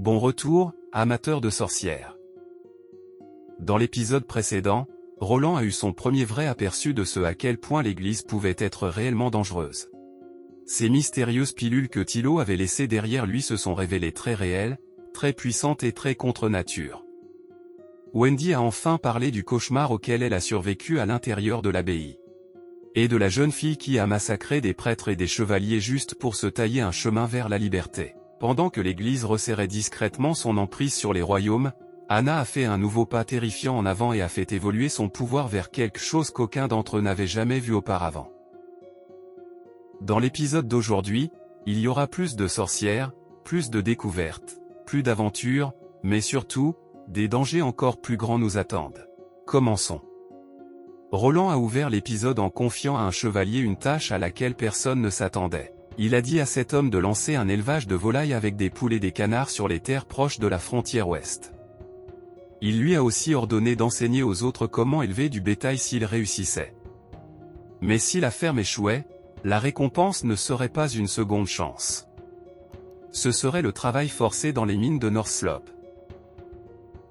Bon retour, amateurs de sorcières. Dans l'épisode précédent, Roland a eu son premier vrai aperçu de ce à quel point l'Église pouvait être réellement dangereuse. Ces mystérieuses pilules que Thilo avait laissées derrière lui se sont révélées très réelles, très puissantes et très contre nature. Wendy a enfin parlé du cauchemar auquel elle a survécu à l'intérieur de l'abbaye. Et de la jeune fille qui a massacré des prêtres et des chevaliers juste pour se tailler un chemin vers la liberté. Pendant que l'Église resserrait discrètement son emprise sur les royaumes, Anna a fait un nouveau pas terrifiant en avant et a fait évoluer son pouvoir vers quelque chose qu'aucun d'entre eux n'avait jamais vu auparavant. Dans l'épisode d'aujourd'hui, il y aura plus de sorcières, plus de découvertes, plus d'aventures, mais surtout, des dangers encore plus grands nous attendent. Commençons. Roland a ouvert l'épisode en confiant à un chevalier une tâche à laquelle personne ne s'attendait. Il a dit à cet homme de lancer un élevage de volailles avec des poules et des canards sur les terres proches de la frontière ouest. Il lui a aussi ordonné d'enseigner aux autres comment élever du bétail s'il réussissait. Mais si la ferme échouait, la récompense ne serait pas une seconde chance. Ce serait le travail forcé dans les mines de North Slope.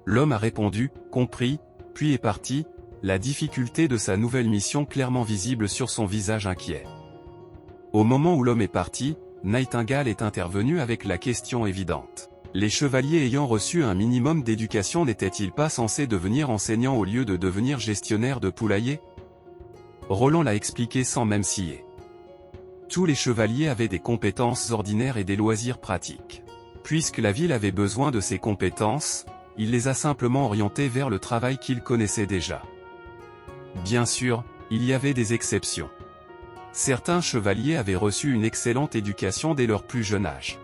L'homme a répondu, compris, puis est parti, la difficulté de sa nouvelle mission clairement visible sur son visage inquiet. Au moment où l'homme est parti, Nightingale est intervenu avec la question évidente. Les chevaliers ayant reçu un minimum d'éducation n'étaient-ils pas censés devenir enseignants au lieu de devenir gestionnaires de poulaillers? Roland l'a expliqué sans même scier. Tous les chevaliers avaient des compétences ordinaires et des loisirs pratiques. Puisque la ville avait besoin de ces compétences, il les a simplement orientés vers le travail qu'ils connaissaient déjà. Bien sûr, il y avait des exceptions. Certains chevaliers avaient reçu une excellente éducation dès leur plus jeune âge.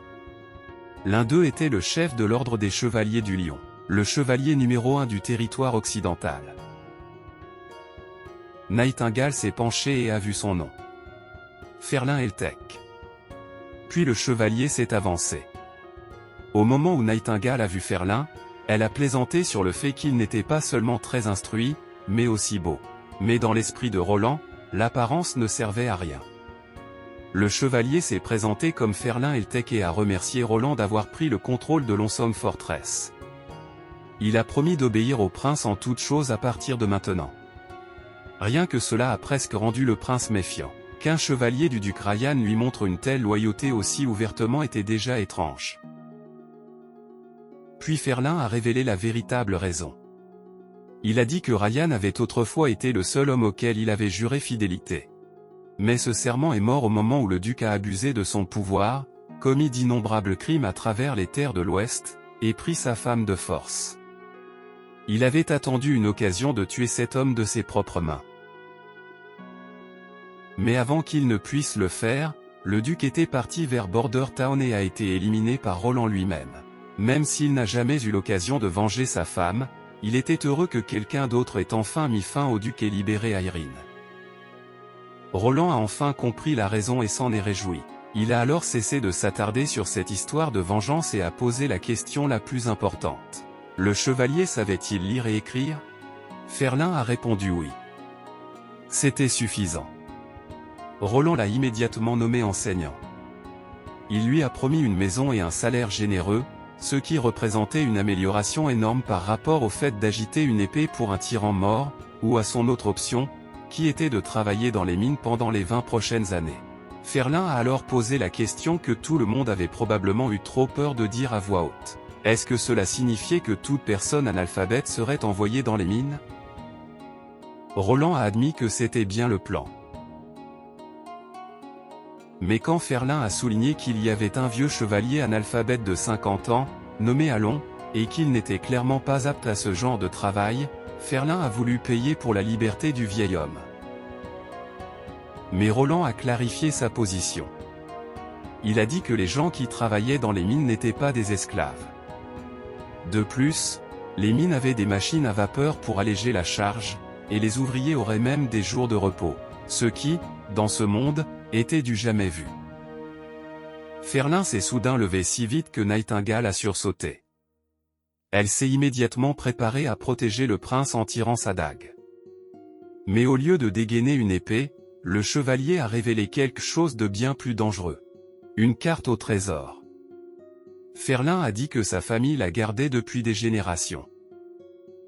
L'un d'eux était le chef de l'ordre des chevaliers du Lion, le chevalier numéro 1 du territoire occidental. Nightingale s'est penché et a vu son nom. Ferlin Eltec. Puis le chevalier s'est avancé. Au moment où Nightingale a vu Ferlin, elle a plaisanté sur le fait qu'il n'était pas seulement très instruit, mais aussi beau. Mais dans l'esprit de Roland, l'apparence ne servait à rien. Le chevalier s'est présenté comme Ferlin Eltec et a remercié Roland d'avoir pris le contrôle de Lonesome Fortress. Il a promis d'obéir au prince en toutes choses à partir de maintenant. Rien que cela a presque rendu le prince méfiant. Qu'un chevalier du duc Ryan lui montre une telle loyauté aussi ouvertement était déjà étrange. Puis Ferlin a révélé la véritable raison. Il a dit que Ryan avait autrefois été le seul homme auquel il avait juré fidélité. Mais ce serment est mort au moment où le duc a abusé de son pouvoir, commis d'innombrables crimes à travers les terres de l'Ouest, et pris sa femme de force. Il avait attendu une occasion de tuer cet homme de ses propres mains. Mais avant qu'il ne puisse le faire, le duc était parti vers Border Town et a été éliminé par Roland lui-même. Même s'il n'a jamais eu l'occasion de venger sa femme, il était heureux que quelqu'un d'autre ait enfin mis fin au duc et libéré Irene. Roland a enfin compris la raison et s'en est réjoui. Il a alors cessé de s'attarder sur cette histoire de vengeance et a posé la question la plus importante. Le chevalier savait-il lire et écrire? Ferlin a répondu oui. C'était suffisant. Roland l'a immédiatement nommé enseignant. Il lui a promis une maison et un salaire généreux, ce qui représentait une amélioration énorme par rapport au fait d'agiter une épée pour un tyran mort, ou à son autre option, qui était de travailler dans les mines pendant les 20 prochaines années. Ferlin a alors posé la question que tout le monde avait probablement eu trop peur de dire à voix haute. Est-ce que cela signifiait que toute personne analphabète serait envoyée dans les mines? Roland a admis que c'était bien le plan. Mais quand Ferlin a souligné qu'il y avait un vieux chevalier analphabète de 50 ans, nommé Alon, et qu'il n'était clairement pas apte à ce genre de travail, Ferlin a voulu payer pour la liberté du vieil homme. Mais Roland a clarifié sa position. Il a dit que les gens qui travaillaient dans les mines n'étaient pas des esclaves. De plus, les mines avaient des machines à vapeur pour alléger la charge, et les ouvriers auraient même des jours de repos, ce qui, dans ce monde, était du jamais vu. Ferlin s'est soudain levé si vite que Nightingale a sursauté. Elle s'est immédiatement préparée à protéger le prince en tirant sa dague. Mais au lieu de dégainer une épée, le chevalier a révélé quelque chose de bien plus dangereux. Une carte au trésor. Ferlin a dit que sa famille la gardait depuis des générations.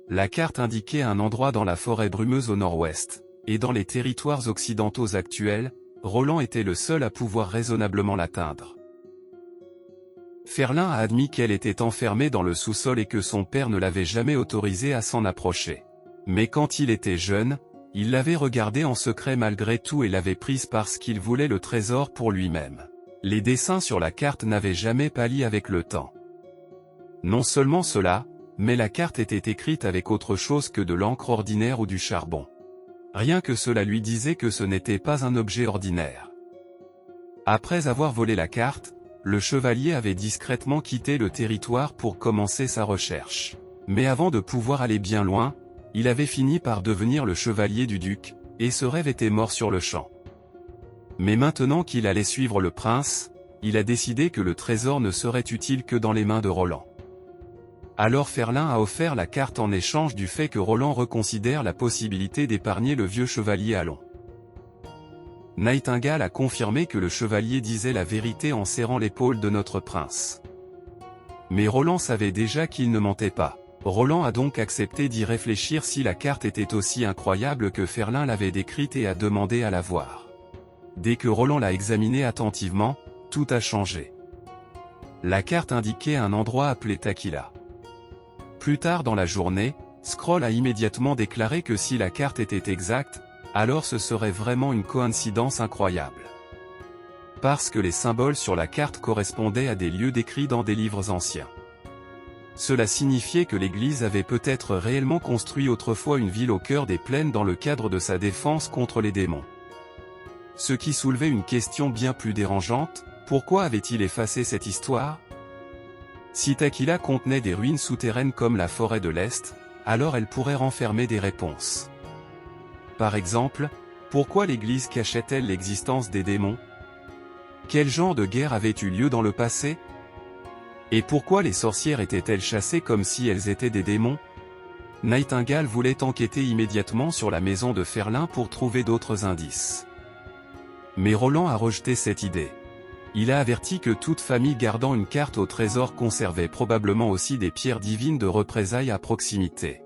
La carte indiquait un endroit dans la forêt brumeuse au nord-ouest, et dans les territoires occidentaux actuels, Roland était le seul à pouvoir raisonnablement l'atteindre. Ferlin a admis qu'elle était enfermée dans le sous-sol et que son père ne l'avait jamais autorisée à s'en approcher. Mais quand il était jeune, il l'avait regardée en secret malgré tout et l'avait prise parce qu'il voulait le trésor pour lui-même. Les dessins sur la carte n'avaient jamais pâli avec le temps. Non seulement cela, mais la carte était écrite avec autre chose que de l'encre ordinaire ou du charbon. Rien que cela lui disait que ce n'était pas un objet ordinaire. Après avoir volé la carte, le chevalier avait discrètement quitté le territoire pour commencer sa recherche. Mais avant de pouvoir aller bien loin, il avait fini par devenir le chevalier du duc, et ce rêve était mort sur le champ. Mais maintenant qu'il allait suivre le prince, il a décidé que le trésor ne serait utile que dans les mains de Roland. Alors Ferlin a offert la carte en échange du fait que Roland reconsidère la possibilité d'épargner le vieux chevalier Alon. Nightingale a confirmé que le chevalier disait la vérité en serrant l'épaule de notre prince. Mais Roland savait déjà qu'il ne mentait pas. Roland a donc accepté d'y réfléchir si la carte était aussi incroyable que Ferlin l'avait décrite et a demandé à la voir. Dès que Roland l'a examinée attentivement, tout a changé. La carte indiquait un endroit appelé Takila. Plus tard dans la journée, Scroll a immédiatement déclaré que si la carte était exacte, alors ce serait vraiment une coïncidence incroyable. Parce que les symboles sur la carte correspondaient à des lieux décrits dans des livres anciens. Cela signifiait que l'Église avait peut-être réellement construit autrefois une ville au cœur des plaines dans le cadre de sa défense contre les démons. Ce qui soulevait une question bien plus dérangeante, pourquoi avait-il effacé cette histoire ? Si Takila contenait des ruines souterraines comme la forêt de l'Est, alors elle pourrait renfermer des réponses. Par exemple, pourquoi l'Église cachait-elle l'existence des démons ? Quel genre de guerre avait eu lieu dans le passé ? Et pourquoi les sorcières étaient-elles chassées comme si elles étaient des démons ? Nightingale voulait enquêter immédiatement sur la maison de Ferlin pour trouver d'autres indices. Mais Roland a rejeté cette idée. Il a averti que toute famille gardant une carte au trésor conservait probablement aussi des pierres divines de représailles à proximité.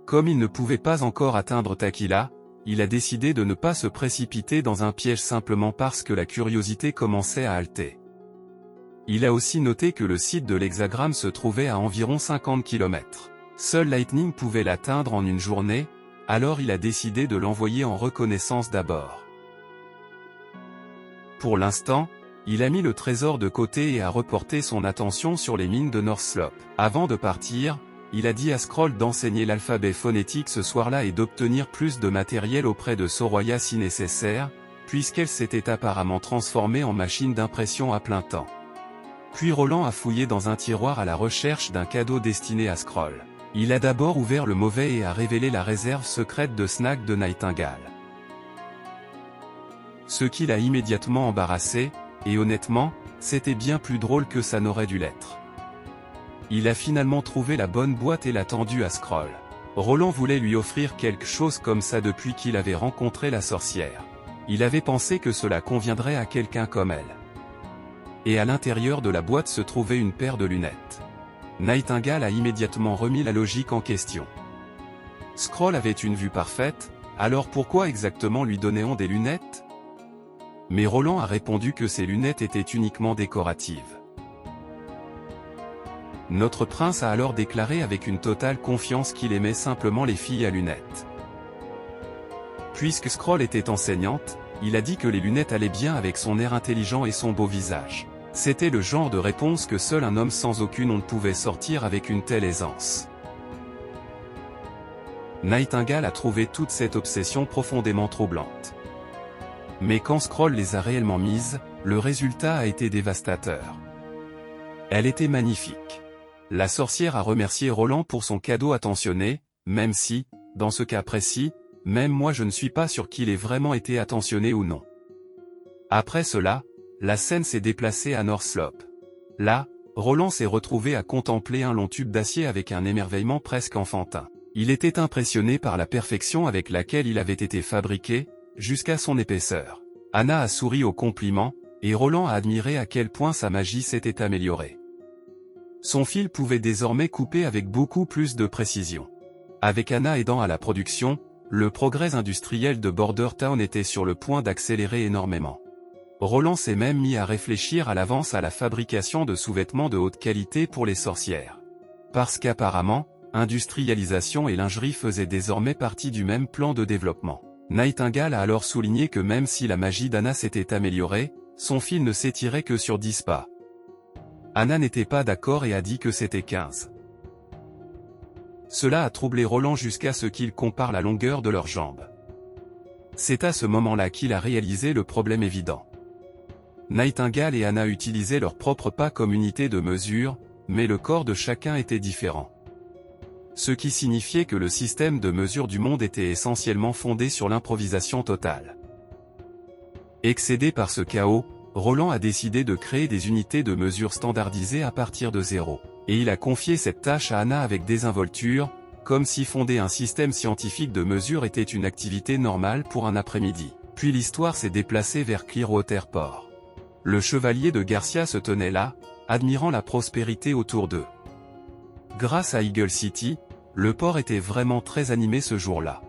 Comme il ne pouvait pas encore atteindre Takila, il a décidé de ne pas se précipiter dans un piège simplement parce que la curiosité commençait à halter. Il a aussi noté que le site de l'hexagramme se trouvait à environ 50 km. Seul Lightning pouvait l'atteindre en une journée, alors il a décidé de l'envoyer en reconnaissance d'abord. Pour l'instant, il a mis le trésor de côté et a reporté son attention sur les mines de North Slope. Avant de partir, il a dit à Scroll d'enseigner l'alphabet phonétique ce soir-là et d'obtenir plus de matériel auprès de Soraya si nécessaire, puisqu'elle s'était apparemment transformée en machine d'impression à plein temps. Puis Roland a fouillé dans un tiroir à la recherche d'un cadeau destiné à Scroll. Il a d'abord ouvert le mauvais et a révélé la réserve secrète de snack de Nightingale. Ce qui l'a immédiatement embarrassé, et honnêtement, c'était bien plus drôle que ça n'aurait dû l'être. Il a finalement trouvé la bonne boîte et l'a tendue à Scroll. Roland voulait lui offrir quelque chose comme ça depuis qu'il avait rencontré la sorcière. Il avait pensé que cela conviendrait à quelqu'un comme elle. Et à l'intérieur de la boîte se trouvait une paire de lunettes. Nightingale a immédiatement remis la logique en question. Scroll avait une vue parfaite, alors pourquoi exactement lui donnait-on des lunettes ? Mais Roland a répondu que ces lunettes étaient uniquement décoratives. Notre prince a alors déclaré avec une totale confiance qu'il aimait simplement les filles à lunettes. Puisque Scroll était enseignante, il a dit que les lunettes allaient bien avec son air intelligent et son beau visage. C'était le genre de réponse que seul un homme sans aucune honte pouvait sortir avec une telle aisance. Nightingale a trouvé toute cette obsession profondément troublante. Mais quand Scroll les a réellement mises, le résultat a été dévastateur. Elle était magnifique. La sorcière a remercié Roland pour son cadeau attentionné, même si, dans ce cas précis, même moi je ne suis pas sûr qu'il ait vraiment été attentionné ou non. Après cela, la scène s'est déplacée à North Slope. Là, Roland s'est retrouvé à contempler un long tube d'acier avec un émerveillement presque enfantin. Il était impressionné par la perfection avec laquelle il avait été fabriqué, jusqu'à son épaisseur. Anna a souri au compliment, et Roland a admiré à quel point sa magie s'était améliorée. Son fil pouvait désormais couper avec beaucoup plus de précision. Avec Anna aidant à la production, le progrès industriel de Bordertown était sur le point d'accélérer énormément. Roland s'est même mis à réfléchir à l'avance à la fabrication de sous-vêtements de haute qualité pour les sorcières. Parce qu'apparemment, industrialisation et lingerie faisaient désormais partie du même plan de développement. Nightingale a alors souligné que même si la magie d'Anna s'était améliorée, son fil ne s'étirait que sur 10 pas. Anna n'était pas d'accord et a dit que c'était 15. Cela a troublé Roland jusqu'à ce qu'il compare la longueur de leurs jambes. C'est à ce moment-là qu'il a réalisé le problème évident. Nightingale et Anna utilisaient leurs propres pas comme unité de mesure, mais le corps de chacun était différent. Ce qui signifiait que le système de mesure du monde était essentiellement fondé sur l'improvisation totale. Excédé par ce chaos, Roland a décidé de créer des unités de mesure standardisées à partir de zéro, et il a confié cette tâche à Anna avec désinvolture, comme si fonder un système scientifique de mesure était une activité normale pour un après-midi. Puis l'histoire s'est déplacée vers Clearwater Port. Le chevalier de Garcia se tenait là, admirant la prospérité autour d'eux. Grâce à Eagle City, le port était vraiment très animé ce jour-là.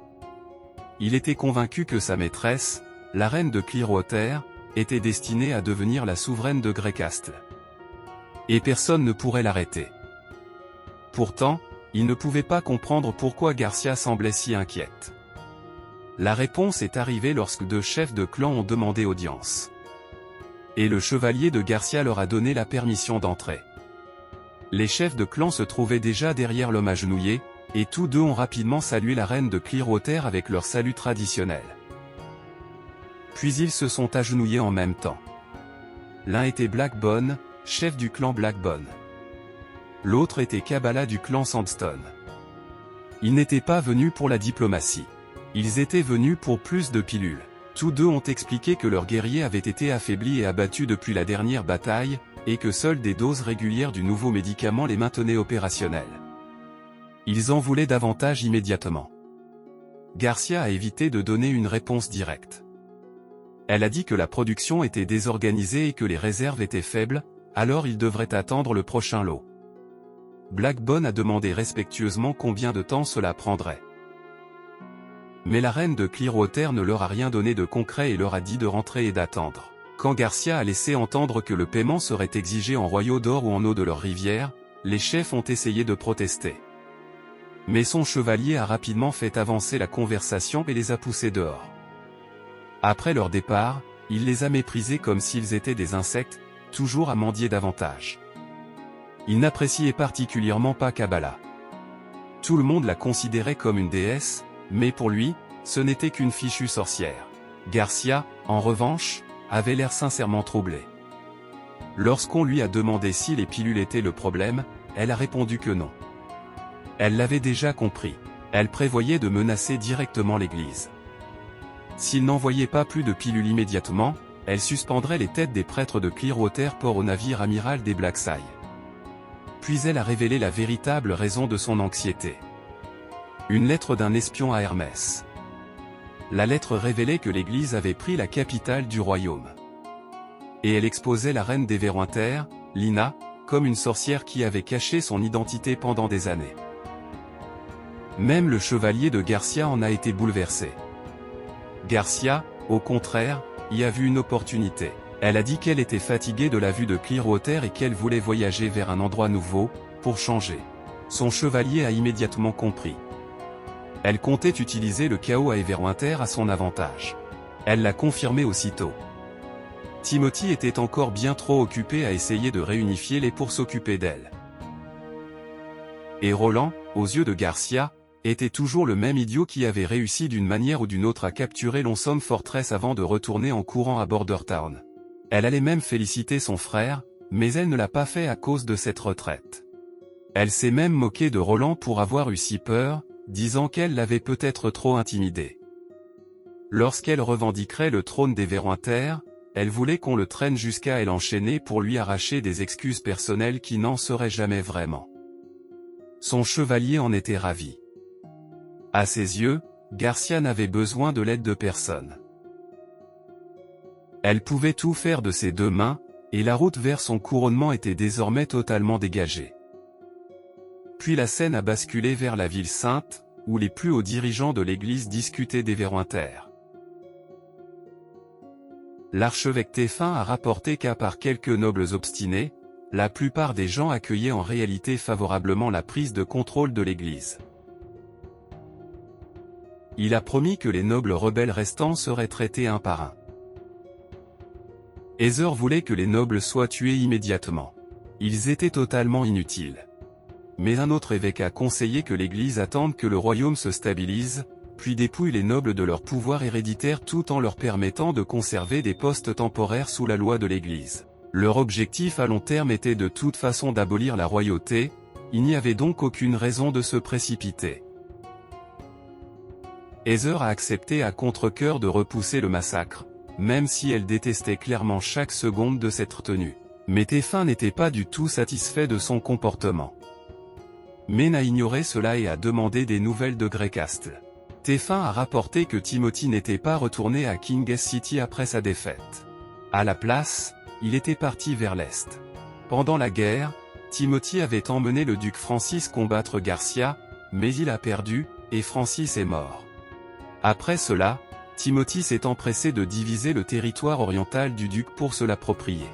Il était convaincu que sa maîtresse, la reine de Clearwater, était destinée à devenir la souveraine de Greycastle. Et personne ne pourrait l'arrêter. Pourtant, il ne pouvait pas comprendre pourquoi Garcia semblait si inquiète. La réponse est arrivée lorsque deux chefs de clan ont demandé audience. Et le chevalier de Garcia leur a donné la permission d'entrer. Les chefs de clan se trouvaient déjà derrière l'homme agenouillé, et tous deux ont rapidement salué la reine de Clearwater avec leur salut traditionnel. Puis ils se sont agenouillés en même temps. L'un était Blackbone, chef du clan Blackbone. L'autre était Kabbalah du clan Sandstone. Ils n'étaient pas venus pour la diplomatie. Ils étaient venus pour plus de pilules. Tous deux ont expliqué que leurs guerriers avaient été affaiblis et abattus depuis la dernière bataille, et que seules des doses régulières du nouveau médicament les maintenaient opérationnels. Ils en voulaient davantage immédiatement. Garcia a évité de donner une réponse directe. Elle a dit que la production était désorganisée et que les réserves étaient faibles, alors ils devraient attendre le prochain lot. Blackbone a demandé respectueusement combien de temps cela prendrait. Mais la reine de Clearwater ne leur a rien donné de concret et leur a dit de rentrer et d'attendre. Quand Garcia a laissé entendre que le paiement serait exigé en royaux d'or ou en eau de leur rivière, les chefs ont essayé de protester. Mais son chevalier a rapidement fait avancer la conversation et les a poussés dehors. Après leur départ, il les a méprisés comme s'ils étaient des insectes, toujours à mendier davantage. Il n'appréciait particulièrement pas Kabbalah. Tout le monde la considérait comme une déesse, mais pour lui, ce n'était qu'une fichue sorcière. Garcia, en revanche, avait l'air sincèrement troublé. Lorsqu'on lui a demandé si les pilules étaient le problème, elle a répondu que non. Elle l'avait déjà compris. Elle prévoyait de menacer directement l'Église. S'il n'envoyait pas plus de pilules immédiatement, elle suspendrait les têtes des prêtres de Clearwater Port au navire amiral des Blackseye. Puis elle a révélé la véritable raison de son anxiété. Une lettre d'un espion à Hermès. La lettre révélait que l'Église avait pris la capitale du royaume. Et elle exposait la reine des Verwinter, Lina, comme une sorcière qui avait caché son identité pendant des années. Même le chevalier de Garcia en a été bouleversé. Garcia, au contraire, y a vu une opportunité. Elle a dit qu'elle était fatiguée de la vue de Clearwater et qu'elle voulait voyager vers un endroit nouveau, pour changer. Son chevalier a immédiatement compris. Elle comptait utiliser le chaos à Everwinter à son avantage. Elle l'a confirmé aussitôt. Timothy était encore bien trop occupé à essayer de réunifier les pour s'occuper d'elle. Et Roland, aux yeux de Garcia, était toujours le même idiot qui avait réussi d'une manière ou d'une autre à capturer Lonesome Fortress avant de retourner en courant à Bordertown. Elle allait même féliciter son frère, mais elle ne l'a pas fait à cause de cette retraite. Elle s'est même moquée de Roland pour avoir eu si peur, disant qu'elle l'avait peut-être trop intimidé. Lorsqu'elle revendiquerait le trône des Verwinter, elle voulait qu'on le traîne jusqu'à elle enchaîner pour lui arracher des excuses personnelles qui n'en seraient jamais vraiment. Son chevalier en était ravi. À ses yeux, Garcia n'avait besoin de l'aide de personne. Elle pouvait tout faire de ses deux mains, et la route vers son couronnement était désormais totalement dégagée. Puis la scène a basculé vers la ville sainte, où les plus hauts dirigeants de l'Église discutaient des verrointaires. L'archevêque Téphin a rapporté qu'à part quelques nobles obstinés, la plupart des gens accueillaient en réalité favorablement la prise de contrôle de l'Église. Il a promis que les nobles rebelles restants seraient traités un par un. Heather voulait que les nobles soient tués immédiatement. Ils étaient totalement inutiles. Mais un autre évêque a conseillé que l'Église attende que le royaume se stabilise, puis dépouille les nobles de leur pouvoir héréditaire tout en leur permettant de conserver des postes temporaires sous la loi de l'Église. Leur objectif à long terme était de toute façon d'abolir la royauté, il n'y avait donc aucune raison de se précipiter. Heather a accepté à contre-cœur de repousser le massacre, même si elle détestait clairement chaque seconde de cette tenue. Mais Téphin n'était pas du tout satisfait de son comportement. Mène a ignoré cela et a demandé des nouvelles de Grecastle. Téphin a rapporté que Timothy n'était pas retourné à King's City après sa défaite. À la place, il était parti vers l'est. Pendant la guerre, Timothy avait emmené le duc Francis combattre Garcia, mais il a perdu, et Francis est mort. Après cela, Timothy s'est empressé de diviser le territoire oriental du duc pour se l'approprier.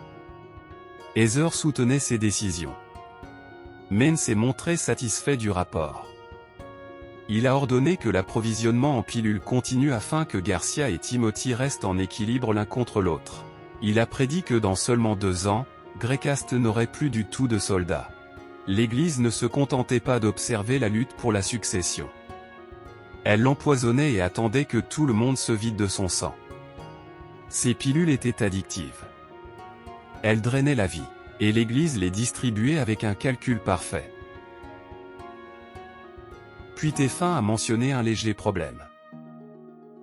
Heather soutenait ses décisions. Mène s'est montré satisfait du rapport. Il a ordonné que l'approvisionnement en pilules continue afin que Garcia et Timothy restent en équilibre l'un contre l'autre. Il a prédit que dans seulement 2 ans, Grecastle n'aurait plus du tout de soldats. L'Église ne se contentait pas d'observer la lutte pour la succession. Elle l'empoisonnait et attendait que tout le monde se vide de son sang. Ces pilules étaient addictives. Elles drainaient la vie, et l'Église les distribuait avec un calcul parfait. Puis Téphin a mentionné un léger problème.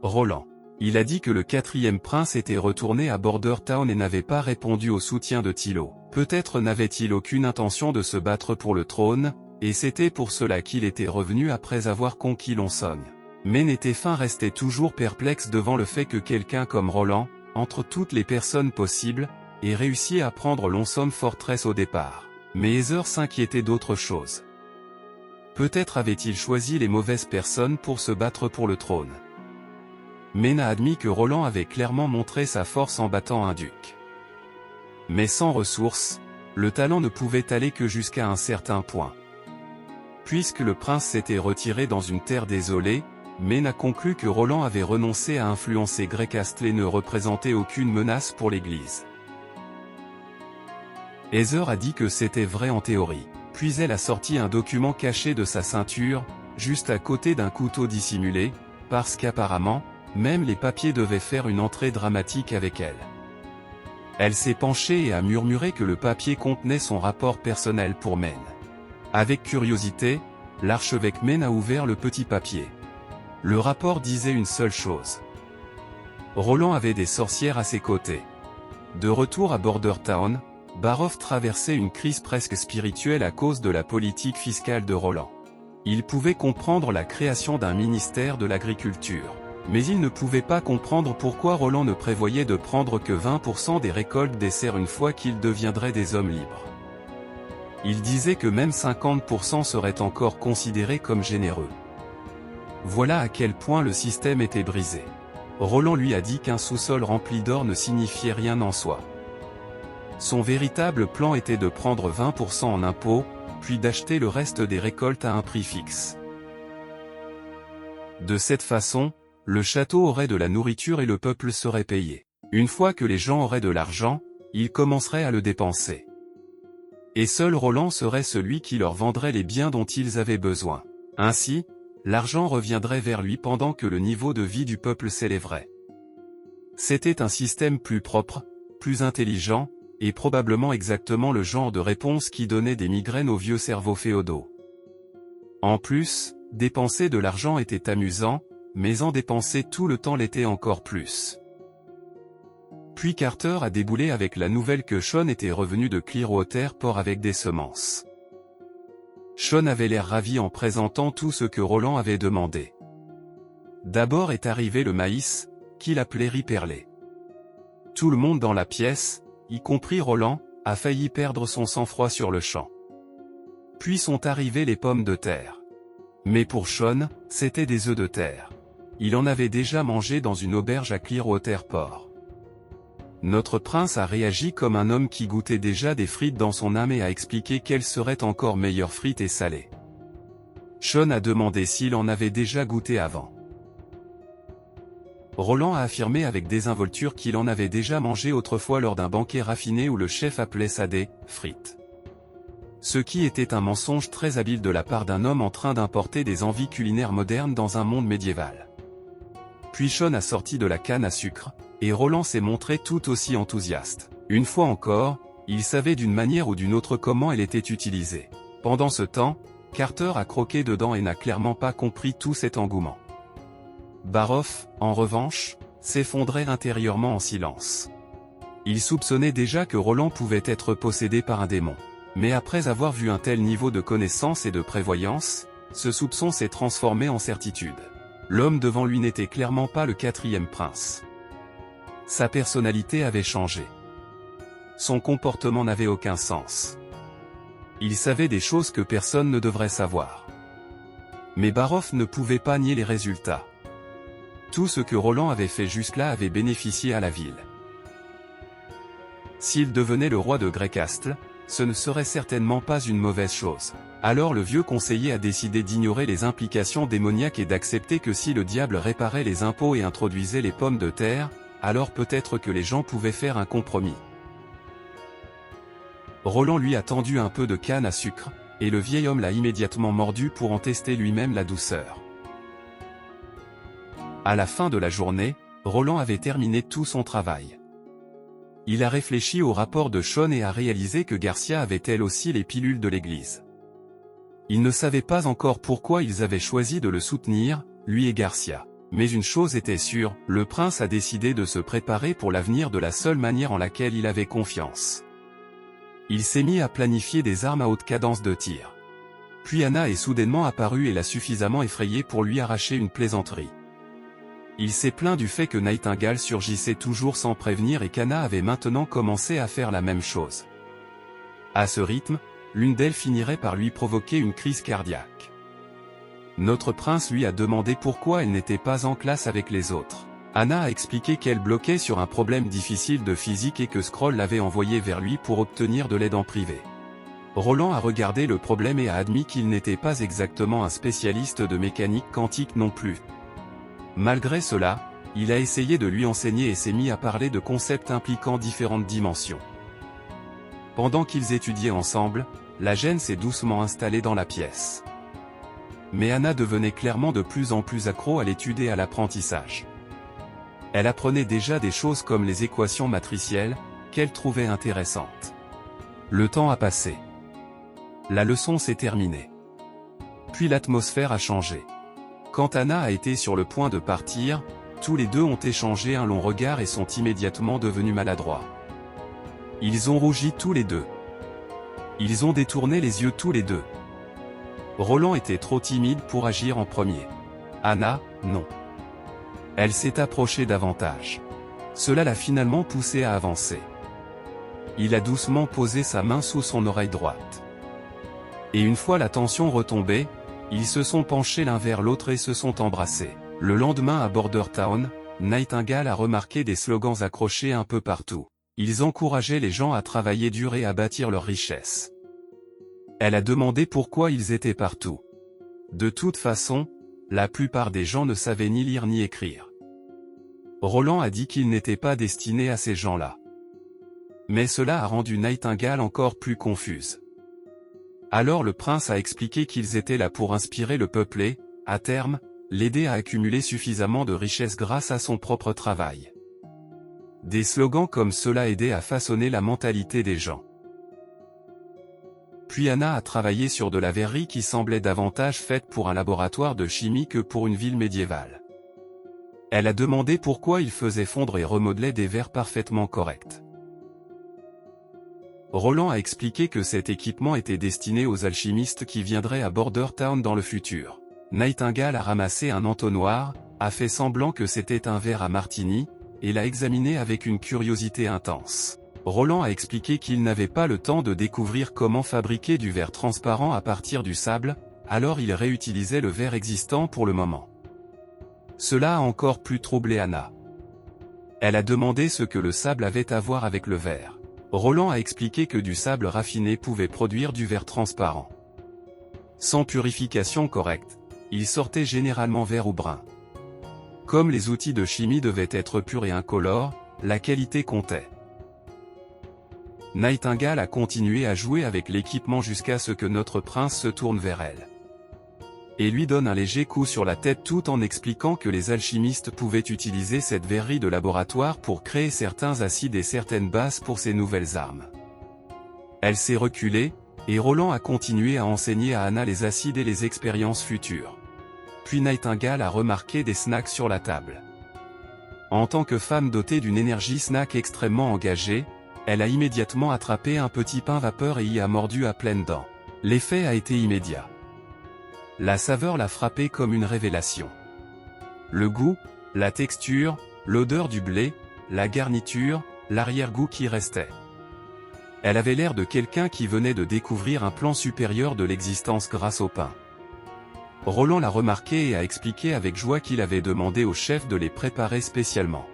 Roland. Il a dit que le 4e prince était retourné à Bordertown et n'avait pas répondu au soutien de Thilo. Peut-être n'avait-il aucune intention de se battre pour le trône, et c'était pour cela qu'il était revenu après avoir conquis Longsong. Mais Téphin restait toujours perplexe devant le fait que quelqu'un comme Roland, entre toutes les personnes possibles, ait réussi à prendre Longsong Fortress au départ. Mais Heather s'inquiétait d'autre chose. Peut-être avait-il choisi les mauvaises personnes pour se battre pour le trône. Mène a admis que Roland avait clairement montré sa force en battant un duc. Mais sans ressources, le talent ne pouvait aller que jusqu'à un certain point. Puisque le prince s'était retiré dans une terre désolée, Mène a conclu que Roland avait renoncé à influencer Grecastle et ne représentait aucune menace pour l'Église. Heather a dit que c'était vrai en théorie, puis elle a sorti un document caché de sa ceinture, juste à côté d'un couteau dissimulé, parce qu'apparemment, même les papiers devaient faire une entrée dramatique avec elle. Elle s'est penchée et a murmuré que le papier contenait son rapport personnel pour Mène. Avec curiosité, l'archevêque Mène a ouvert le petit papier. Le rapport disait une seule chose. Roland avait des sorcières à ses côtés. De retour à Bordertown, Barov traversait une crise presque spirituelle à cause de la politique fiscale de Roland. Il pouvait comprendre la création d'un ministère de l'agriculture. Mais il ne pouvait pas comprendre pourquoi Roland ne prévoyait de prendre que 20% des récoltes des serres une fois qu'ils deviendraient des hommes libres. Il disait que même 50% seraient encore considérés comme généreux. Voilà à quel point le système était brisé. Roland lui a dit qu'un sous-sol rempli d'or ne signifiait rien en soi. Son véritable plan était de prendre 20% en impôts, puis d'acheter le reste des récoltes à un prix fixe. De cette façon, le château aurait de la nourriture et le peuple serait payé. Une fois que les gens auraient de l'argent, ils commenceraient à le dépenser. Et seul Roland serait celui qui leur vendrait les biens dont ils avaient besoin. Ainsi, l'argent reviendrait vers lui pendant que le niveau de vie du peuple s'élèverait. C'était un système plus propre, plus intelligent, et probablement exactement le genre de réponse qui donnait des migraines aux vieux cerveaux féodaux. En plus, dépenser de l'argent était amusant, mais en dépenser tout le temps l'était encore plus. Puis Carter a déboulé avec la nouvelle que Sean était revenu de Clearwater Port avec des semences. Sean avait l'air ravi en présentant tout ce que Roland avait demandé. D'abord est arrivé le maïs, qu'il appelait riz-perlé. Tout le monde dans la pièce, y compris Roland, a failli perdre son sang-froid sur le champ. Puis sont arrivées les pommes de terre. Mais pour Sean, c'était des œufs de terre. Il en avait déjà mangé dans une auberge à Clearwater Port. Notre prince a réagi comme un homme qui goûtait déjà des frites dans son âme et a expliqué quelles seraient encore meilleures frites et salées. Sean a demandé s'il en avait déjà goûté avant. Roland a affirmé avec désinvolture qu'il en avait déjà mangé autrefois lors d'un banquet raffiné où le chef appelait ça des « frites ». Ce qui était un mensonge très habile de la part d'un homme en train d'importer des envies culinaires modernes dans un monde médiéval. Puis Sean a sorti de la canne à sucre, et Roland s'est montré tout aussi enthousiaste. Une fois encore, il savait d'une manière ou d'une autre comment elle était utilisée. Pendant ce temps, Carter a croqué dedans et n'a clairement pas compris tout cet engouement. Baroff, en revanche, s'effondrait intérieurement en silence. Il soupçonnait déjà que Roland pouvait être possédé par un démon. Mais après avoir vu un tel niveau de connaissance et de prévoyance, ce soupçon s'est transformé en certitude. L'homme devant lui n'était clairement pas le quatrième prince. Sa personnalité avait changé. Son comportement n'avait aucun sens. Il savait des choses que personne ne devrait savoir. Mais Baroff ne pouvait pas nier les résultats. Tout ce que Roland avait fait jusque-là avait bénéficié à la ville. S'il devenait le roi de Greycastle, ce ne serait certainement pas une mauvaise chose. Alors le vieux conseiller a décidé d'ignorer les implications démoniaques et d'accepter que si le diable réparait les impôts et introduisait les pommes de terre, alors peut-être que les gens pouvaient faire un compromis. Roland lui a tendu un peu de canne à sucre, et le vieil homme l'a immédiatement mordu pour en tester lui-même la douceur. À la fin de la journée, Roland avait terminé tout son travail. Il a réfléchi au rapport de Sean et a réalisé que Garcia avait elle aussi les pilules de l'église. Il ne savait pas encore pourquoi ils avaient choisi de le soutenir, lui et Garcia. Mais une chose était sûre, le prince a décidé de se préparer pour l'avenir de la seule manière en laquelle il avait confiance. Il s'est mis à planifier des armes à haute cadence de tir. Puis Anna est soudainement apparue et l'a suffisamment effrayé pour lui arracher une plaisanterie. Il s'est plaint du fait que Nightingale surgissait toujours sans prévenir et qu'Anna avait maintenant commencé à faire la même chose. À ce rythme, l'une d'elles finirait par lui provoquer une crise cardiaque. Notre prince lui a demandé pourquoi elle n'était pas en classe avec les autres. Anna a expliqué qu'elle bloquait sur un problème difficile de physique et que Skroll l'avait envoyé vers lui pour obtenir de l'aide en privé. Roland a regardé le problème et a admis qu'il n'était pas exactement un spécialiste de mécanique quantique non plus. Malgré cela, il a essayé de lui enseigner et s'est mis à parler de concepts impliquant différentes dimensions. Pendant qu'ils étudiaient ensemble, la gêne s'est doucement installée dans la pièce. Mais Anna devenait clairement de plus en plus accro à l'étude et à l'apprentissage. Elle apprenait déjà des choses comme les équations matricielles, qu'elle trouvait intéressantes. Le temps a passé. La leçon s'est terminée. Puis l'atmosphère a changé. Quand Anna a été sur le point de partir, tous les deux ont échangé un long regard et sont immédiatement devenus maladroits. Ils ont rougi tous les deux. Ils ont détourné les yeux tous les deux. Roland était trop timide pour agir en premier. Anna, non. Elle s'est approchée davantage. Cela l'a finalement poussé à avancer. Il a doucement posé sa main sous son oreille droite. Et une fois la tension retombée, ils se sont penchés l'un vers l'autre et se sont embrassés. Le lendemain à Bordertown, Nightingale a remarqué des slogans accrochés un peu partout. Ils encourageaient les gens à travailler dur et à bâtir leur richesse. Elle a demandé pourquoi ils étaient partout. De toute façon, la plupart des gens ne savaient ni lire ni écrire. Roland a dit qu'il n'était pas destiné à ces gens-là. Mais cela a rendu Nightingale encore plus confuse. Alors le prince a expliqué qu'ils étaient là pour inspirer le peuple et, à terme, l'aider à accumuler suffisamment de richesses grâce à son propre travail. Des slogans comme cela aidaient à façonner la mentalité des gens. Puis Anna a travaillé sur de la verrerie qui semblait davantage faite pour un laboratoire de chimie que pour une ville médiévale. Elle a demandé pourquoi il faisait fondre et remodelait des verres parfaitement corrects. Roland a expliqué que cet équipement était destiné aux alchimistes qui viendraient à Bordertown dans le futur. Nightingale a ramassé un entonnoir, a fait semblant que c'était un verre à martini, et l'a examiné avec une curiosité intense. Roland a expliqué qu'il n'avait pas le temps de découvrir comment fabriquer du verre transparent à partir du sable, alors il réutilisait le verre existant pour le moment. Cela a encore plus troublé Anna. Elle a demandé ce que le sable avait à voir avec le verre. Roland a expliqué que du sable raffiné pouvait produire du verre transparent. Sans purification correcte, il sortait généralement vert ou brun. Comme les outils de chimie devaient être purs et incolores, la qualité comptait. Nightingale a continué à jouer avec l'équipement jusqu'à ce que notre prince se tourne vers elle et lui donne un léger coup sur la tête tout en expliquant que les alchimistes pouvaient utiliser cette verrerie de laboratoire pour créer certains acides et certaines bases pour ces nouvelles armes. Elle s'est reculée, et Roland a continué à enseigner à Anna les acides et les expériences futures. Puis Nightingale a remarqué des snacks sur la table. En tant que femme dotée d'une énergie snack extrêmement engagée, elle a immédiatement attrapé un petit pain vapeur et y a mordu à pleines dents. L'effet a été immédiat. La saveur l'a frappée comme une révélation. Le goût, la texture, l'odeur du blé, la garniture, l'arrière-goût qui restait. Elle avait l'air de quelqu'un qui venait de découvrir un plan supérieur de l'existence grâce au pain. Roland l'a remarqué et a expliqué avec joie qu'il avait demandé au chef de les préparer spécialement.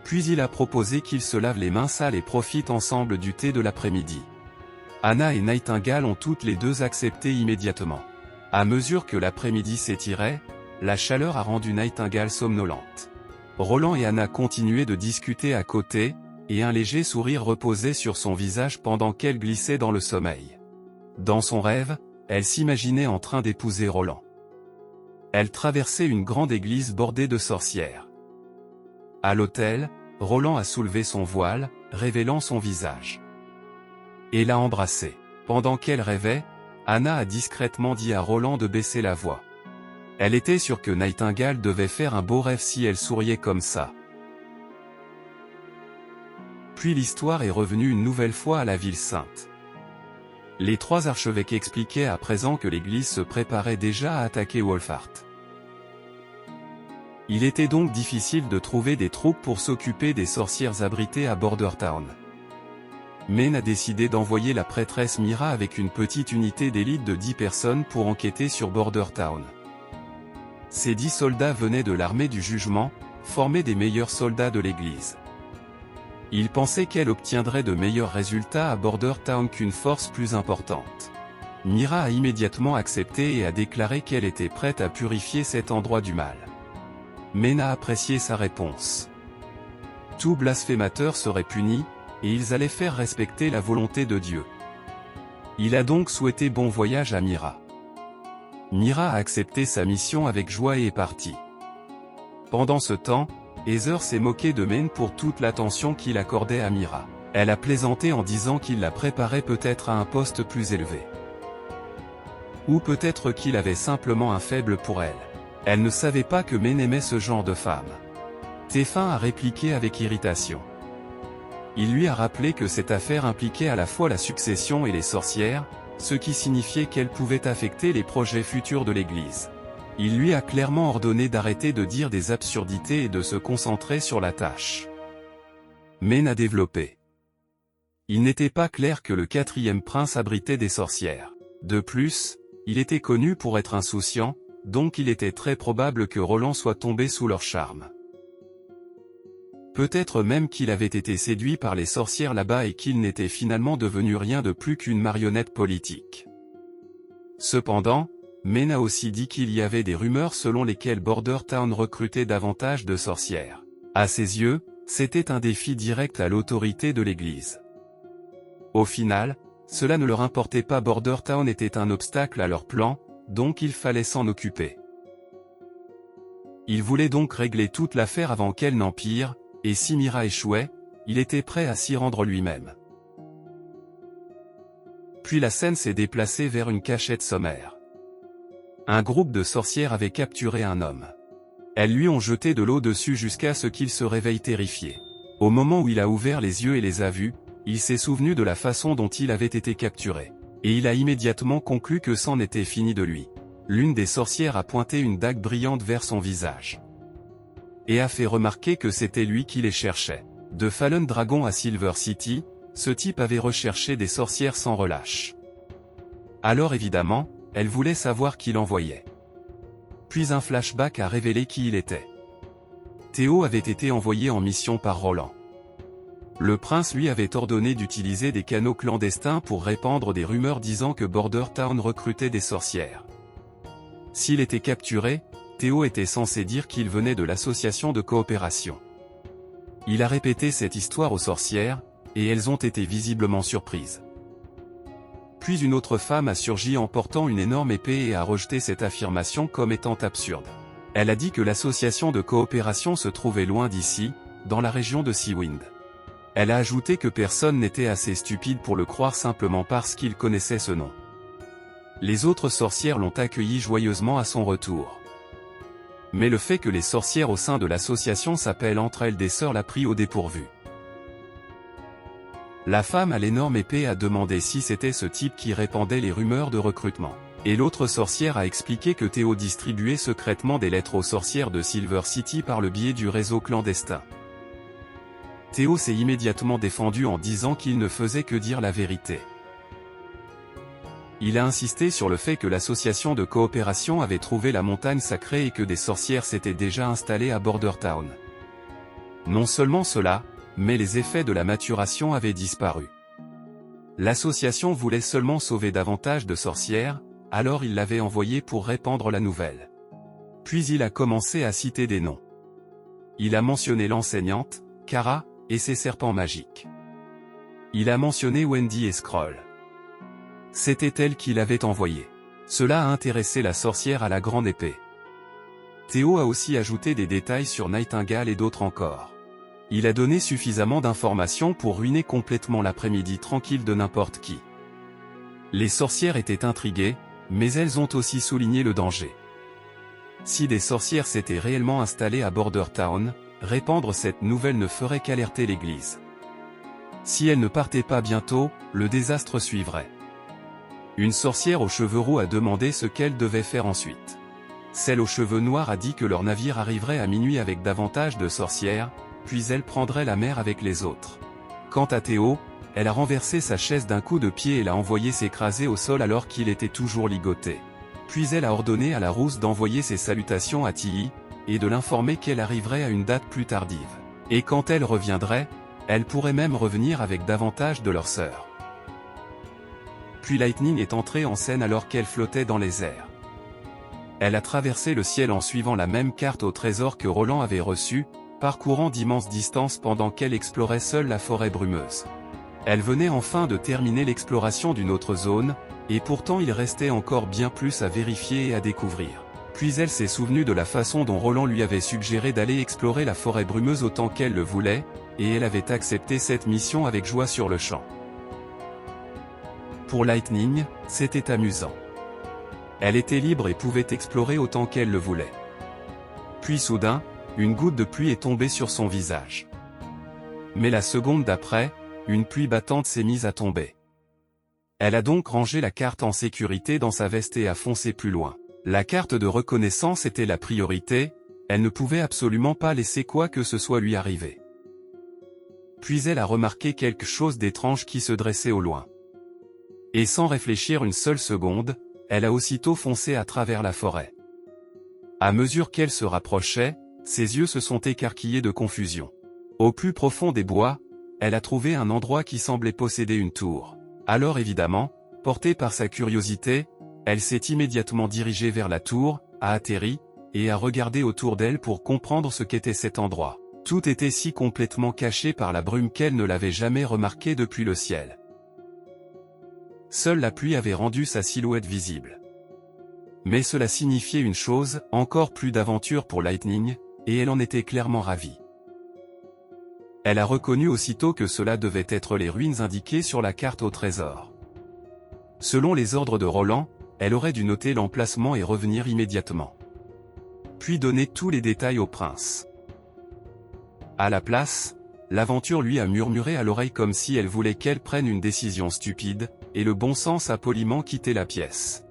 Puis il a proposé qu'ils se lavent les mains sales et profitent ensemble du thé de l'après-midi. Anna et Nightingale ont toutes les deux accepté immédiatement. À mesure que l'après-midi s'étirait, la chaleur a rendu Nightingale somnolente. Roland et Anna continuaient de discuter à côté, et un léger sourire reposait sur son visage pendant qu'elle glissait dans le sommeil. Dans son rêve, elle s'imaginait en train d'épouser Roland. Elle traversait une grande église bordée de sorcières. À l'autel, Roland a soulevé son voile, révélant son visage. Et l'a embrassé. Pendant qu'elle rêvait, Anna a discrètement dit à Roland de baisser la voix. Elle était sûre que Nightingale devait faire un beau rêve si elle souriait comme ça. Puis l'histoire est revenue une nouvelle fois à la ville sainte. Les trois archevêques expliquaient à présent que l'église se préparait déjà à attaquer Wolfheart. Il était donc difficile de trouver des troupes pour s'occuper des sorcières abritées à Bordertown. Mayne a décidé d'envoyer la prêtresse Mira avec une petite unité d'élite de 10 personnes pour enquêter sur Bordertown. Ces 10 soldats venaient de l'armée du jugement, formés des meilleurs soldats de l'église. Il pensait qu'elle obtiendrait de meilleurs résultats à Bordertown qu'une force plus importante. Mira a immédiatement accepté et a déclaré qu'elle était prête à purifier cet endroit du mal. Mayne a apprécié sa réponse. Tout blasphémateur serait puni, et ils allaient faire respecter la volonté de Dieu. Il a donc souhaité bon voyage à Mira. Mira a accepté sa mission avec joie et est partie. Pendant ce temps, Heather s'est moqué de Mayne pour toute l'attention qu'il accordait à Mira. Elle a plaisanté en disant qu'il la préparait peut-être à un poste plus élevé. Ou peut-être qu'il avait simplement un faible pour elle. Elle ne savait pas que Mayne aimait ce genre de femme. Téfin a répliqué avec irritation. Il lui a rappelé que cette affaire impliquait à la fois la succession et les sorcières, ce qui signifiait qu'elle pouvait affecter les projets futurs de l'Église. Il lui a clairement ordonné d'arrêter de dire des absurdités et de se concentrer sur la tâche. Mayne a développé. Il n'était pas clair que le 4e prince abritait des sorcières. De plus, il était connu pour être insouciant, donc il était très probable que Roland soit tombé sous leur charme. Peut-être même qu'il avait été séduit par les sorcières là-bas et qu'il n'était finalement devenu rien de plus qu'une marionnette politique. Cependant, Mayne a aussi dit qu'il y avait des rumeurs selon lesquelles Bordertown recrutait davantage de sorcières. À ses yeux, c'était un défi direct à l'autorité de l'Église. Au final, cela ne leur importait pas. Bordertown était un obstacle à leur plan, donc il fallait s'en occuper. Il voulait donc régler toute l'affaire avant qu'elle n'empire, et si Mira échouait, il était prêt à s'y rendre lui-même. Puis la scène s'est déplacée vers une cachette sommaire. Un groupe de sorcières avait capturé un homme. Elles lui ont jeté de l'eau dessus jusqu'à ce qu'il se réveille terrifié. Au moment où il a ouvert les yeux et les a vus, il s'est souvenu de la façon dont il avait été capturé. Et il a immédiatement conclu que c'en était fini de lui. L'une des sorcières a pointé une dague brillante vers son visage. Et a fait remarquer que c'était lui qui les cherchait. De Fallen Dragon à Silver City, ce type avait recherché des sorcières sans relâche. Alors évidemment, elle voulait savoir qui l'envoyait. Puis un flashback a révélé qui il était. Théo avait été envoyé en mission par Roland. Le prince lui avait ordonné d'utiliser des canaux clandestins pour répandre des rumeurs disant que Border Town recrutait des sorcières. S'il était capturé, Théo était censé dire qu'il venait de l'association de coopération. Il a répété cette histoire aux sorcières, et elles ont été visiblement surprises. Puis une autre femme a surgi en portant une énorme épée et a rejeté cette affirmation comme étant absurde. Elle a dit que l'association de coopération se trouvait loin d'ici, dans la région de Seawind. Elle a ajouté que personne n'était assez stupide pour le croire simplement parce qu'il connaissait ce nom. Les autres sorcières l'ont accueilli joyeusement à son retour. Mais le fait que les sorcières au sein de l'association s'appellent entre elles des sœurs l'a pris au dépourvu. La femme à l'énorme épée a demandé si c'était ce type qui répandait les rumeurs de recrutement. Et l'autre sorcière a expliqué que Théo distribuait secrètement des lettres aux sorcières de Silver City par le biais du réseau clandestin. Théo s'est immédiatement défendu en disant qu'il ne faisait que dire la vérité. Il a insisté sur le fait que l'association de coopération avait trouvé la montagne sacrée et que des sorcières s'étaient déjà installées à Border Town. Non seulement cela, mais les effets de la maturation avaient disparu. L'association voulait seulement sauver davantage de sorcières, alors il l'avait envoyé pour répandre la nouvelle. Puis il a commencé à citer des noms. Il a mentionné l'enseignante, Kara, et ses serpents magiques. Il a mentionné Wendy et Skrull. C'était elle qui l'avait envoyé. Cela a intéressé la sorcière à la grande épée. Théo a aussi ajouté des détails sur Nightingale et d'autres encore. Il a donné suffisamment d'informations pour ruiner complètement l'après-midi tranquille de n'importe qui. Les sorcières étaient intriguées, mais elles ont aussi souligné le danger. Si des sorcières s'étaient réellement installées à Border Town, répandre cette nouvelle ne ferait qu'alerter l'Église. Si elles ne partaient pas bientôt, le désastre suivrait. Une sorcière aux cheveux roux a demandé ce qu'elle devait faire ensuite. Celle aux cheveux noirs a dit que leur navire arriverait à minuit avec davantage de sorcières, puis elle prendrait la mer avec les autres. Quant à Théo, elle a renversé sa chaise d'un coup de pied et l'a envoyé s'écraser au sol alors qu'il était toujours ligoté. Puis elle a ordonné à la rousse d'envoyer ses salutations à Tilly, et de l'informer qu'elle arriverait à une date plus tardive. Et quand elle reviendrait, elle pourrait même revenir avec davantage de leurs sœurs. Puis Lightning est entrée en scène alors qu'elle flottait dans les airs. Elle a traversé le ciel en suivant la même carte au trésor que Roland avait reçue, parcourant d'immenses distances pendant qu'elle explorait seule la forêt brumeuse. Elle venait enfin de terminer l'exploration d'une autre zone, et pourtant il restait encore bien plus à vérifier et à découvrir. Puis elle s'est souvenue de la façon dont Roland lui avait suggéré d'aller explorer la forêt brumeuse autant qu'elle le voulait, et elle avait accepté cette mission avec joie sur le champ. Pour Lightning, c'était amusant. Elle était libre et pouvait explorer autant qu'elle le voulait. Puis soudain, une goutte de pluie est tombée sur son visage. Mais la seconde d'après, une pluie battante s'est mise à tomber. Elle a donc rangé la carte en sécurité dans sa veste et a foncé plus loin. La carte de reconnaissance était la priorité, elle ne pouvait absolument pas laisser quoi que ce soit lui arriver. Puis elle a remarqué quelque chose d'étrange qui se dressait au loin. Et sans réfléchir une seule seconde, elle a aussitôt foncé à travers la forêt. À mesure qu'elle se rapprochait, ses yeux se sont écarquillés de confusion. Au plus profond des bois, elle a trouvé un endroit qui semblait posséder une tour. Alors évidemment, portée par sa curiosité, elle s'est immédiatement dirigée vers la tour, a atterri, et a regardé autour d'elle pour comprendre ce qu'était cet endroit. Tout était si complètement caché par la brume qu'elle ne l'avait jamais remarqué depuis le ciel. Seule la pluie avait rendu sa silhouette visible. Mais cela signifiait une chose, encore plus d'aventure pour Lightning, et elle en était clairement ravie. Elle a reconnu aussitôt que cela devait être les ruines indiquées sur la carte au trésor. Selon les ordres de Roland, elle aurait dû noter l'emplacement et revenir immédiatement. Puis donner tous les détails au prince. À la place, l'aventure lui a murmuré à l'oreille comme si elle voulait qu'elle prenne une décision stupide, et le bon sens a poliment quitté la pièce.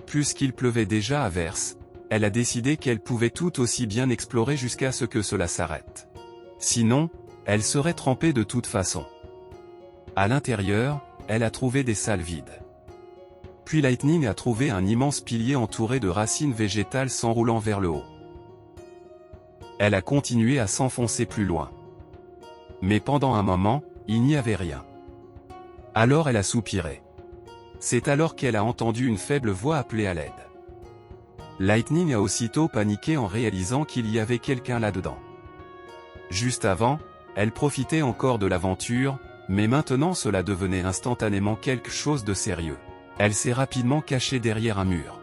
Puisqu'il pleuvait déjà à verse, elle a décidé qu'elle pouvait tout aussi bien explorer jusqu'à ce que cela s'arrête. Sinon, Elle serait trempée de toute façon. À l'intérieur, elle a trouvé des salles vides. Puis Lightning a trouvé un immense pilier entouré de racines végétales s'enroulant vers le haut. Elle a continué à s'enfoncer plus loin. Mais pendant un moment, il n'y avait rien. Alors elle a soupiré. C'est alors qu'elle a entendu une faible voix appeler à l'aide. Lightning a aussitôt paniqué en réalisant qu'il y avait quelqu'un là-dedans. Juste avant, elle profitait encore de l'aventure, mais maintenant cela devenait instantanément quelque chose de sérieux. Elle s'est rapidement cachée derrière un mur.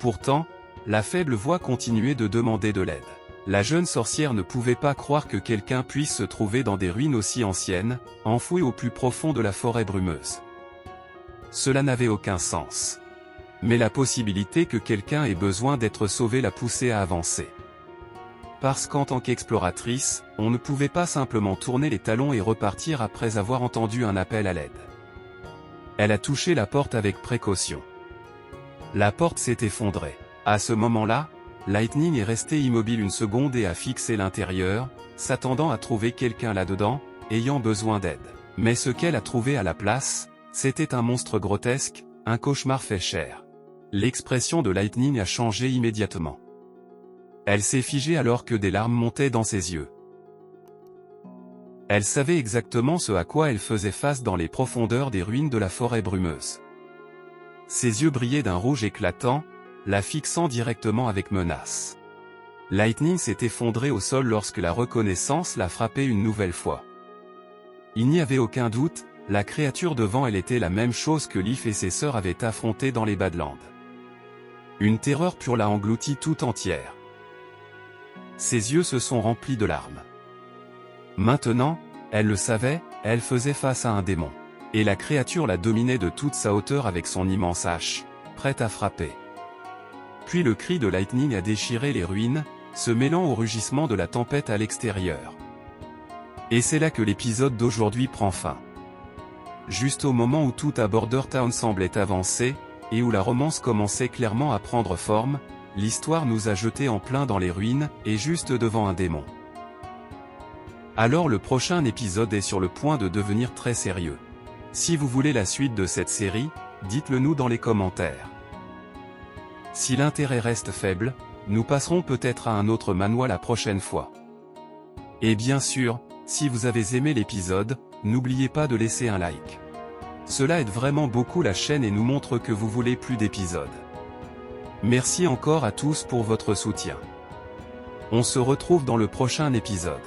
Pourtant, la faible voix continuait de demander de l'aide. La jeune sorcière ne pouvait pas croire que quelqu'un puisse se trouver dans des ruines aussi anciennes, enfouies au plus profond de la forêt brumeuse. Cela n'avait aucun sens. Mais la possibilité que quelqu'un ait besoin d'être sauvé l'a poussée à avancer. Parce qu'en tant qu'exploratrice, on ne pouvait pas simplement tourner les talons et repartir après avoir entendu un appel à l'aide. Elle a touché la porte avec précaution. La porte s'est effondrée. À ce moment-là, Lightning est restée immobile une seconde et a fixé l'intérieur, s'attendant à trouver quelqu'un là-dedans, ayant besoin d'aide. Mais ce qu'elle a trouvé à la place, c'était un monstre grotesque, un cauchemar fait chair. L'expression de Lightning a changé immédiatement. Elle s'est figée alors que des larmes montaient dans ses yeux. Elle savait exactement ce à quoi elle faisait face dans les profondeurs des ruines de la forêt brumeuse. Ses yeux brillaient d'un rouge éclatant, la fixant directement avec menace. Lightning s'est effondrée au sol lorsque la reconnaissance l'a frappée une nouvelle fois. Il n'y avait aucun doute, la créature devant elle était la même chose que Leaf et ses sœurs avaient affronté dans les Badlands. Une terreur pure l'a engloutie tout entière. Ses yeux se sont remplis de larmes. Maintenant, elle le savait, elle faisait face à un démon. Et la créature la dominait de toute sa hauteur avec son immense hache, prête à frapper. Puis le cri de Lightning a déchiré les ruines, se mêlant au rugissement de la tempête à l'extérieur. Et c'est là que l'épisode d'aujourd'hui prend fin. Juste au moment où tout à Bordertown semblait avancer, et où la romance commençait clairement à prendre forme, l'histoire nous a jetés en plein dans les ruines, et juste devant un démon. Alors le prochain épisode est sur le point de devenir très sérieux. Si vous voulez la suite de cette série, dites-le nous dans les commentaires. Si l'intérêt reste faible, nous passerons peut-être à un autre manoir la prochaine fois. Et bien sûr, si vous avez aimé l'épisode, n'oubliez pas de laisser un like. Cela aide vraiment beaucoup la chaîne et nous montre que vous voulez plus d'épisodes. Merci encore à tous pour votre soutien. On se retrouve dans le prochain épisode.